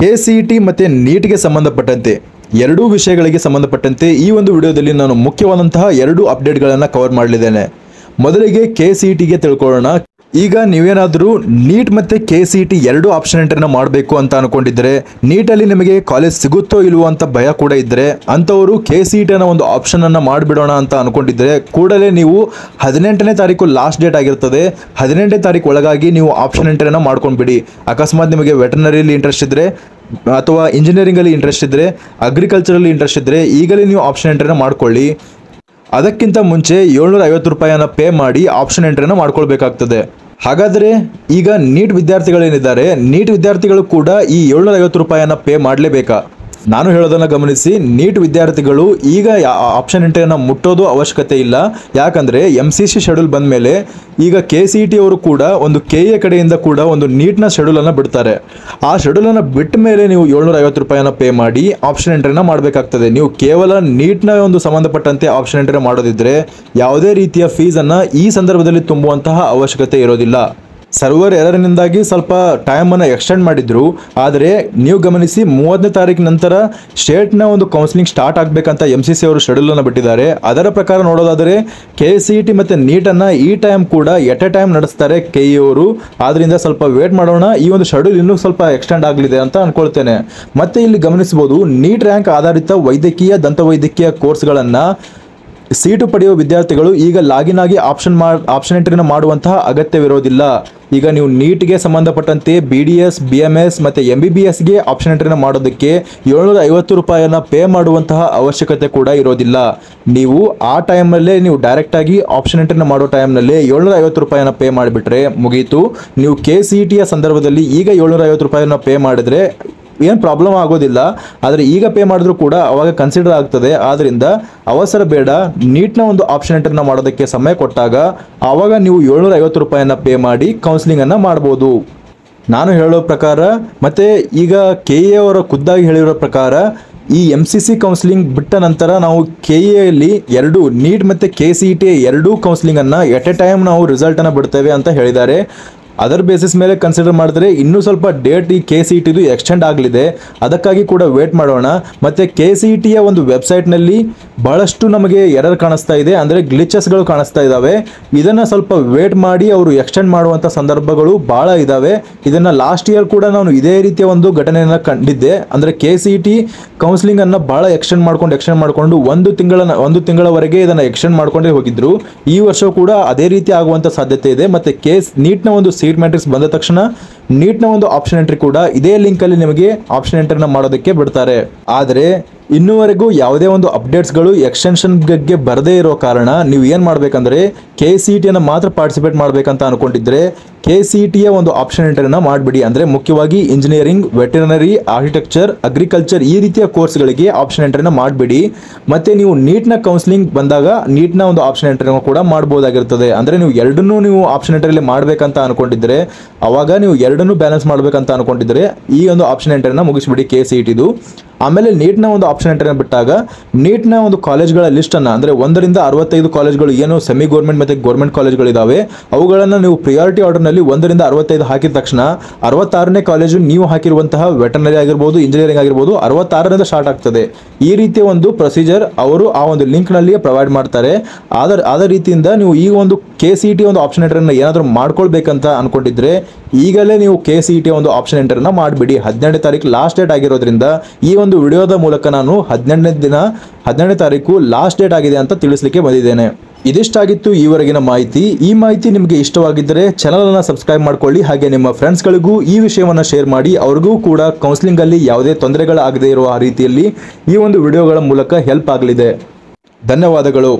KCET ಮತ್ತು ನೀಟ್ಗೆ ಸಂಬಂಧಪಟ್ಟಂತೆ ಎರಡೂ ವಿಷಯಗಳಿಗೆ ಸಂಬಂಧಪಟ್ಟಂತೆ ಈ ಒಂದು ವಿಡಿಯೋದಲ್ಲಿ ನಾನು ಮುಖ್ಯವಾದಂತಹ ಎರಡು ಅಪ್ಡೇಟ್ಗಳನ್ನು ಕವರ್ ಮಾಡಲಿದ್ದೇನೆ. ಮೊದಲಿಗೆ KCETಗೆ ತಿಳ್ಕೊಳ್ಳೋಣ. ಈಗ ನೀವೇನಾದರೂ ನೀಟ್ ಮತ್ತು KCET ಎರಡು ಆಪ್ಷನ್ ಎಂಟ್ರಿನ ಮಾಡಬೇಕು ಅಂತ ಅನ್ಕೊಂಡಿದ್ರೆ, ನೀಟಲ್ಲಿ ನಿಮಗೆ ಕಾಲೇಜ್ ಸಿಗುತ್ತೋ ಇಲ್ವೋ ಅಂತ ಭಯ ಕೂಡ ಇದ್ದರೆ ಅಂಥವರು KCET ಅನ್ನೋ ಒಂದು ಆಪ್ಷನನ್ನು ಮಾಡಿಬಿಡೋಣ ಅಂತ ಅನ್ಕೊಂಡಿದ್ರೆ ಕೂಡಲೇ ನೀವು 18ನೇ ತಾರೀಕು ಲಾಸ್ಟ್ ಡೇಟ್ ಆಗಿರ್ತದೆ. 18ನೇ ತಾರೀಕು ಒಳಗಾಗಿ ನೀವು ಆಪ್ಷನ್ ಎಂಟ್ರಿನ ಮಾಡ್ಕೊಂಡ್ಬಿಡಿ. ಅಕಸ್ಮಾತ್ ನಿಮಗೆ ವೆಟರ್ನರಿಯಲ್ಲಿ ಇಂಟ್ರೆಸ್ಟ್ ಇದ್ದರೆ ಅಥವಾ ಇಂಜಿನಿಯರಿಂಗಲ್ಲಿ ಇಂಟ್ರೆಸ್ಟ್ ಇದ್ದರೆ, ಅಗ್ರಿಕಲ್ಚರಲ್ಲಿ ಇಂಟ್ರೆಸ್ಟ್ ಇದ್ದರೆ ಈಗಲೇ ನೀವು ಆಪ್ಷನ್ ಎಂಟ್ರಿನ ಮಾಡ್ಕೊಳ್ಳಿ. ಅದಕ್ಕಿಂತ ಮುಂಚೆ 750 ರೂಪಾಯಿಯನ್ನು ಪೇ ಮಾಡಿ ಆಪ್ಷನ್ ಎಂಟ್ರಿನ ಮಾಡ್ಕೊಳ್ಬೇಕಾಗ್ತದೆ. ಹಾಗಾದರೆ ಈಗ ನೀಟ್ ವಿದ್ಯಾರ್ಥಿಗಳೇನಿದ್ದಾರೆ, ನೀಟ್ ವಿದ್ಯಾರ್ಥಿಗಳು ಕೂಡ ಈ 750 ರೂಪಾಯಿಯನ್ನು ಪೇ ಮಾಡಲೇಬೇಕಾ? ನಾನು ಹೇಳೋದನ್ನು ಗಮನಿಸಿ. ನೀಟ್ ವಿದ್ಯಾರ್ಥಿಗಳು ಈಗ ಆಪ್ಷನ್ ಎಂಟ್ರಿಯನ್ನು ಮುಟ್ಟೋದು ಅವಶ್ಯಕತೆ ಇಲ್ಲ. ಯಾಕಂದರೆ MCC ಶೆಡ್ಯೂಲ್ ಬಂದ ಮೇಲೆ ಈಗ KCET ಅವರು ಕೂಡ ಒಂದು KA ಕಡೆಯಿಂದ ಕೂಡ ಒಂದು ನೀಟ್ನ ಶೆಡ್ಯೂಲನ್ನು ಬಿಡ್ತಾರೆ. ಆ ಶೆಡ್ಯೂಲನ್ನು ಬಿಟ್ಟ ಮೇಲೆ ನೀವು 750 ರೂಪಾಯಿಯನ್ನು ಪೇ ಮಾಡಿ ಆಪ್ಷನ್ ಎಂಟ್ರಿನ ಮಾಡಬೇಕಾಗ್ತದೆ. ನೀವು ಕೇವಲ ನೀಟ್ನ ಒಂದು ಸಂಬಂಧಪಟ್ಟಂತೆ ಆಪ್ಷನ್ ಎಂಟ್ರಿ ಮಾಡೋದಿದ್ರೆ ಯಾವುದೇ ರೀತಿಯ ಫೀಸನ್ನು ಈ ಸಂದರ್ಭದಲ್ಲಿ ತುಂಬುವಂತಹ ಅವಶ್ಯಕತೆ ಇರೋದಿಲ್ಲ. ಸರ್ವರ್ ಎರರ್ನಿಂದಾಗಿ ಸ್ವಲ್ಪ ಟೈಮನ್ನು ಎಕ್ಸ್ಟೆಂಡ್ ಮಾಡಿದ್ರು. ಆದರೆ ನೀವು ಗಮನಿಸಿ, 30ನೇ ತಾರೀಕು ನಂತರ ಸ್ಟೇಟ್ನ ಒಂದು ಕೌನ್ಸಿಲಿಂಗ್ ಸ್ಟಾರ್ಟ್ ಆಗಬೇಕಂತ MCC ಅವರು ಶೆಡ್ಯೂಲನ್ನು ಬಿಟ್ಟಿದ್ದಾರೆ. ಅದರ ಪ್ರಕಾರ ನೋಡೋದಾದರೆ KCET ಮತ್ತು ನೀಟನ್ನು ಈ ಟೈಮ್ ಕೂಡ ಎಟ್ ಎ ಟೈಮ್ ನಡೆಸ್ತಾರೆ KE ಅವರು. ಆದ್ದರಿಂದ ಸ್ವಲ್ಪ ವೇಟ್ ಮಾಡೋಣ. ಈ ಒಂದು ಶೆಡ್ಯೂಲ್ ಇನ್ನೂ ಸ್ವಲ್ಪ ಎಕ್ಸ್ಟೆಂಡ್ ಆಗಲಿದೆ ಅಂತ ಅನ್ಕೊಳ್ತೇನೆ. ಮತ್ತೆ ಇಲ್ಲಿ ಗಮನಿಸಬಹುದು, ನೀಟ್ ರ್ಯಾಂಕ್ ಆಧಾರಿತ ವೈದ್ಯಕೀಯ ದಂತವೈದ್ಯಕೀಯ ಕೋರ್ಸ್ಗಳನ್ನು ಸೀಟು ಪಡೆಯುವ ವಿದ್ಯಾರ್ಥಿಗಳು ಈಗ ಲಾಗಿನ್ ಆಗಿ ಆಪ್ಷನ್ ಎಂಟ್ರಿನ ಮಾಡುವಂತಹ ಅಗತ್ಯವಿರೋದಿಲ್ಲ. ಈಗ ನೀವು ನೀಟ್ಗೆ ಸಂಬಂಧಪಟ್ಟಂತೆ BDS, BMS ಮತ್ತು MBBSಗೆ ಆಪ್ಷನ್ ಎಂಟ್ರಿನ ಮಾಡೋದಕ್ಕೆ 750 ರೂಪಾಯಿಯನ್ನು ಪೇ ಮಾಡುವಂತಹ ಅವಶ್ಯಕತೆ ಕೂಡ ಇರೋದಿಲ್ಲ. ನೀವು ಆ ಟೈಮಲ್ಲೇ ನೀವು ಡೈರೆಕ್ಟಾಗಿ ಆಪ್ಷನ್ ಎಂಟ್ರಿನ ಮಾಡೋ ಟೈಮ್ನಲ್ಲೇ 750 ರೂಪಾಯಿಯನ್ನು ಪೇ ಮಾಡಿಬಿಟ್ರೆ ಮುಗೀತು. ನೀವು KCETಯ ಸಂದರ್ಭದಲ್ಲಿ ಈಗ 750 ರೂಪಾಯಿಯನ್ನು ಪೇ ಮಾಡಿದರೆ ಏನು ಪ್ರಾಬ್ಲಮ್ ಆಗೋದಿಲ್ಲ. ಆದರೆ ಈಗ ಪೇ ಮಾಡಿದ್ರು ಕೂಡ ಅವಾಗ ಕನ್ಸಿಡರ್ ಆಗ್ತದೆ. ಆದ್ದರಿಂದ ಅವಸರ ಬೇಡ. ನೀಟ್ನ ಒಂದು ಆಪ್ಷನ್ ಎಂಟ್ರಿನ ಮಾಡೋದಕ್ಕೆ ಸಮಯ ಕೊಟ್ಟಾಗ ಆವಾಗ ನೀವು 750 ರೂಪಾಯಿಯನ್ನು ಪೇ ಮಾಡಿ ಕೌನ್ಸಿಲಿಂಗನ್ನು ಮಾಡ್ಬೋದು. ನಾನು ಹೇಳೋ ಪ್ರಕಾರ ಮತ್ತು ಈಗ KA ಅವರ ಖುದ್ದಾಗಿ ಹೇಳಿರೋ ಪ್ರಕಾರ ಈ MCC ಕೌನ್ಸಿಲಿಂಗ್ ಬಿಟ್ಟ ನಂತರ ನಾವು KAಯಲ್ಲಿ ಎರಡು ನೀಟ್ ಮತ್ತು KCET ಎರಡೂ ಕೌನ್ಸಿಲಿಂಗನ್ನು ಎಟ್ ಎ ಟೈಮ್ ನಾವು ರಿಸಲ್ಟನ್ನು ಬಿಡ್ತೇವೆ ಅಂತ ಹೇಳಿದ್ದಾರೆ. ಅದರ ಬೇಸಿಸ್ ಮೇಲೆ ಕನ್ಸಿಡರ್ ಮಾಡಿದ್ರೆ ಇನ್ನೂ ಸ್ವಲ್ಪ ಡೇಟ್ ಈ KCETದು ಎಕ್ಸ್ಟೆಂಡ್ ಆಗಲಿದೆ. ಅದಕ್ಕಾಗಿ ಕೂಡ ವೇಟ್ ಮಾಡೋಣ. ಮತ್ತು KCETಯ ಒಂದು ವೆಬ್ಸೈಟ್ನಲ್ಲಿ ಭಾಳಷ್ಟು ನಮಗೆ ಎರರ್ ಕಾಣಿಸ್ತಾ ಇದೆ, ಅಂದರೆ ಗ್ಲಿಚಸ್ಗಳು ಕಾಣಿಸ್ತಾ ಇದ್ದಾವೆ. ಇದನ್ನು ಸ್ವಲ್ಪ ವೇಟ್ ಮಾಡಿ ಅವರು ಎಕ್ಸ್ಟೆಂಡ್ ಮಾಡುವಂಥ ಸಂದರ್ಭಗಳು ಭಾಳ ಇದ್ದಾವೆ. ಇದನ್ನು ಲಾಸ್ಟ್ ಇಯರ್ ಕೂಡ ನಾನು ಇದೇ ರೀತಿಯ ಒಂದು ಘಟನೆಯನ್ನು ಕಂಡಿದ್ದೆ. ಅಂದರೆ KCET ಕೌನ್ಸಿಲಿಂಗನ್ನು ಭಾಳ ಎಕ್ಸ್ಟೆಂಡ್ ಮಾಡಿಕೊಂಡು ಒಂದು ತಿಂಗಳವರೆಗೆ ಇದನ್ನು ಎಕ್ಸ್ಟೆಂಡ್ ಮಾಡ್ಕೊಂಡೇ ಹೋಗಿದ್ರು. ಈ ವರ್ಷ ಕೂಡ ಅದೇ ರೀತಿ ಆಗುವಂಥ ಸಾಧ್ಯತೆ ಇದೆ. ಮತ್ತು ನೀಟ್ನ ಒಂದು ಸೀಟ್ ಮ್ಯಾಟ್ರಿಕ್ಸ್ ಬಂದ ತಕ್ಷಣ ನೀಟ್ನ ಒಂದು ಆಪ್ಷನ್ ಎಂಟ್ರಿ ಕೂಡ ಇದೇ ಲಿಂಕಲ್ಲಿ ನಿಮಗೆ ಆಪ್ಷನ್ ಎಂಟ್ರಿನ ಮಾಡೋದಕ್ಕೆ ಬಿಡ್ತಾರೆ. ಆದರೆ ಇನ್ನೂವರೆಗೂ ಯಾವುದೇ ಒಂದು ಅಪ್ಡೇಟ್ಸ್ಗಳು ಎಕ್ಸ್ಟೆನ್ಷನ್ ಬಗ್ಗೆ ಬರದೇ ಇರೋ ಕಾರಣ ನೀವು ಏನು ಮಾಡಬೇಕಂದ್ರೆ KCETಯನ್ನು ಮಾತ್ರ ಪಾರ್ಟಿಸಿಪೇಟ್ ಮಾಡಬೇಕಂತ ಅನ್ಕೊಂಡಿದ್ರೆ KCETಯ ಒಂದು ಆಪ್ಷನ್ ಎಂಟ್ರಿನ ಮಾಡಿಬಿಡಿ. ಅಂದರೆ ಮುಖ್ಯವಾಗಿ ಇಂಜಿನಿಯರಿಂಗ್, ವೆಟರ್ನರಿ, ಆರ್ಕಿಟೆಕ್ಚರ್, ಅಗ್ರಿಕಲ್ಚರ್ ಈ ರೀತಿಯ ಕೋರ್ಸ್ಗಳಿಗೆ ಆಪ್ಷನ್ ಎಂಟ್ರಿನ ಮಾಡಿಬಿಡಿ. ಮತ್ತು ನೀವು ನೀಟ್ನ ಕೌನ್ಸಿಲಿಂಗ್ ಬಂದಾಗ ನೀಟ್ನ ಒಂದು ಆಪ್ಷನ್ ಎಂಟ್ರಿನ ಕೂಡ ಮಾಡ್ಬೋದಾಗಿರ್ತದೆ. ಅಂದರೆ ನೀವು ಎರಡನ್ನೂ ನೀವು ಆಪ್ಷನ್ ಎಂಟ್ರಿಯಲ್ಲಿ ಮಾಡಬೇಕಂತ ಅನ್ಕೊಂಡಿದ್ರೆ, ಅವಾಗ ನೀವು ಎರಡನ್ನೂ ಬ್ಯಾಲೆನ್ಸ್ ಮಾಡಬೇಕಂತ ಅನ್ಕೊಂಡಿದ್ರೆ ಈ ಒಂದು ಆಪ್ಷನ್ ಎಂಟ್ರಿನ ಮುಗಿಸ್ಬಿಡಿ KCETದು. ಆಮೇಲೆ ನೀಟ್ನ ಒಂದು ಆಪ್ಷನ್ ಎಂಟ್ರಿನ ಬಿಟ್ಟಾಗ ನೀಟ್ನ ಒಂದು ಕಾಲೇಜ್ಗಳ ಲಿಸ್ಟನ್ನು, ಅಂದರೆ 1 ರಿಂದ 65 ಕಾಲೇಜ್ಗಳು ಏನು ಸೆಮಿ ಗೌರ್ಮೆಂಟ್ ಮತ್ತು ಗೌರ್ಮೆಂಟ್ ಕಾಲೇಜ್ಗಳಿದ್ದಾವೆ ಅವುಗಳನ್ನು ನೀವು ಪ್ರಿಯಾರಿಟಿ ಆರ್ಡರ್ನಲ್ಲಿ 1 ರಿಂದ 65 ಹಾಕಿದ ತಕ್ಷಣ 66ನೇ ಕಾಲೇಜು ನೀವು ಹಾಕಿರುವಂತಹ ವೆಟರ್ನರಿ ಆಗಿರ್ಬೋದು, ಇಂಜಿನಿಯರಿಂಗ್ ಆಗಿರ್ಬೋದು 66ರಿಂದ ಸ್ಟಾರ್ಟ್ ಆಗ್ತದೆ. ಈ ರೀತಿಯ ಒಂದು ಪ್ರೊಸೀಜರ್ ಅವರು ಆ ಒಂದು ಲಿಂಕ್ನಲ್ಲಿ ಪ್ರೊವೈಡ್ ಮಾಡ್ತಾರೆ. ಆದ ರೀತಿಯಿಂದ ನೀವು ಈ ಒಂದು KCET ಒಂದು ಆಪ್ಷನ್ ಎಂಟ್ರಿನ ಏನಾದರೂ ಮಾಡ್ಕೊಳ್ಬೇಕಂತ ಅನ್ಕೊಂಡಿದ್ರೆ ಈಗಲೇ ನೀವು KCET ಒಂದು ಆಪ್ಷನ್ ಎಂಟ್ರಿನ ಮಾಡಿಬಿಡಿ. 18ನೇ ತಾರೀಕು ಲಾಸ್ಟ್ ಡೇಟ್ ಆಗಿರೋದ್ರಿಂದ ಈ ಒಂದು ವಿಡಿಯೋದ ಮೂಲಕ ನಾನು 18ನೇ ತಾರೀಕು ಲಾಸ್ಟ್ ಡೇಟ್ ಆಗಿದೆ ಅಂತ ತಿಳಿಸ್ಲಿಕ್ಕೆ ಬಂದಿದ್ದೇನೆ. ಇದಿಷ್ಟಾಗಿತ್ತು ಈವರೆಗಿನ ಮಾಹಿತಿ. ಈ ಮಾಹಿತಿ ನಿಮಗೆ ಇಷ್ಟವಾಗಿದ್ದರೆ ಚಾನಲನ್ನು ಸಬ್ಸ್ಕ್ರೈಬ್ ಮಾಡ್ಕೊಳ್ಳಿ. ಹಾಗೆ ನಿಮ್ಮ ಫ್ರೆಂಡ್ಸ್ಗಳಿಗೂ ಈ ವಿಷಯವನ್ನು ಶೇರ್ ಮಾಡಿ. ಅವ್ರಿಗೂ ಕೂಡ ಕೌನ್ಸಿಲಿಂಗಲ್ಲಿ ಯಾವುದೇ ತೊಂದರೆಗಳಾಗದೇ ಇರುವ ರೀತಿಯಲ್ಲಿ ಈ ಒಂದು ವಿಡಿಯೋಗಳ ಮೂಲಕ ಹೆಲ್ಪ್ ಆಗಲಿದೆ. ಧನ್ಯವಾದಗಳು.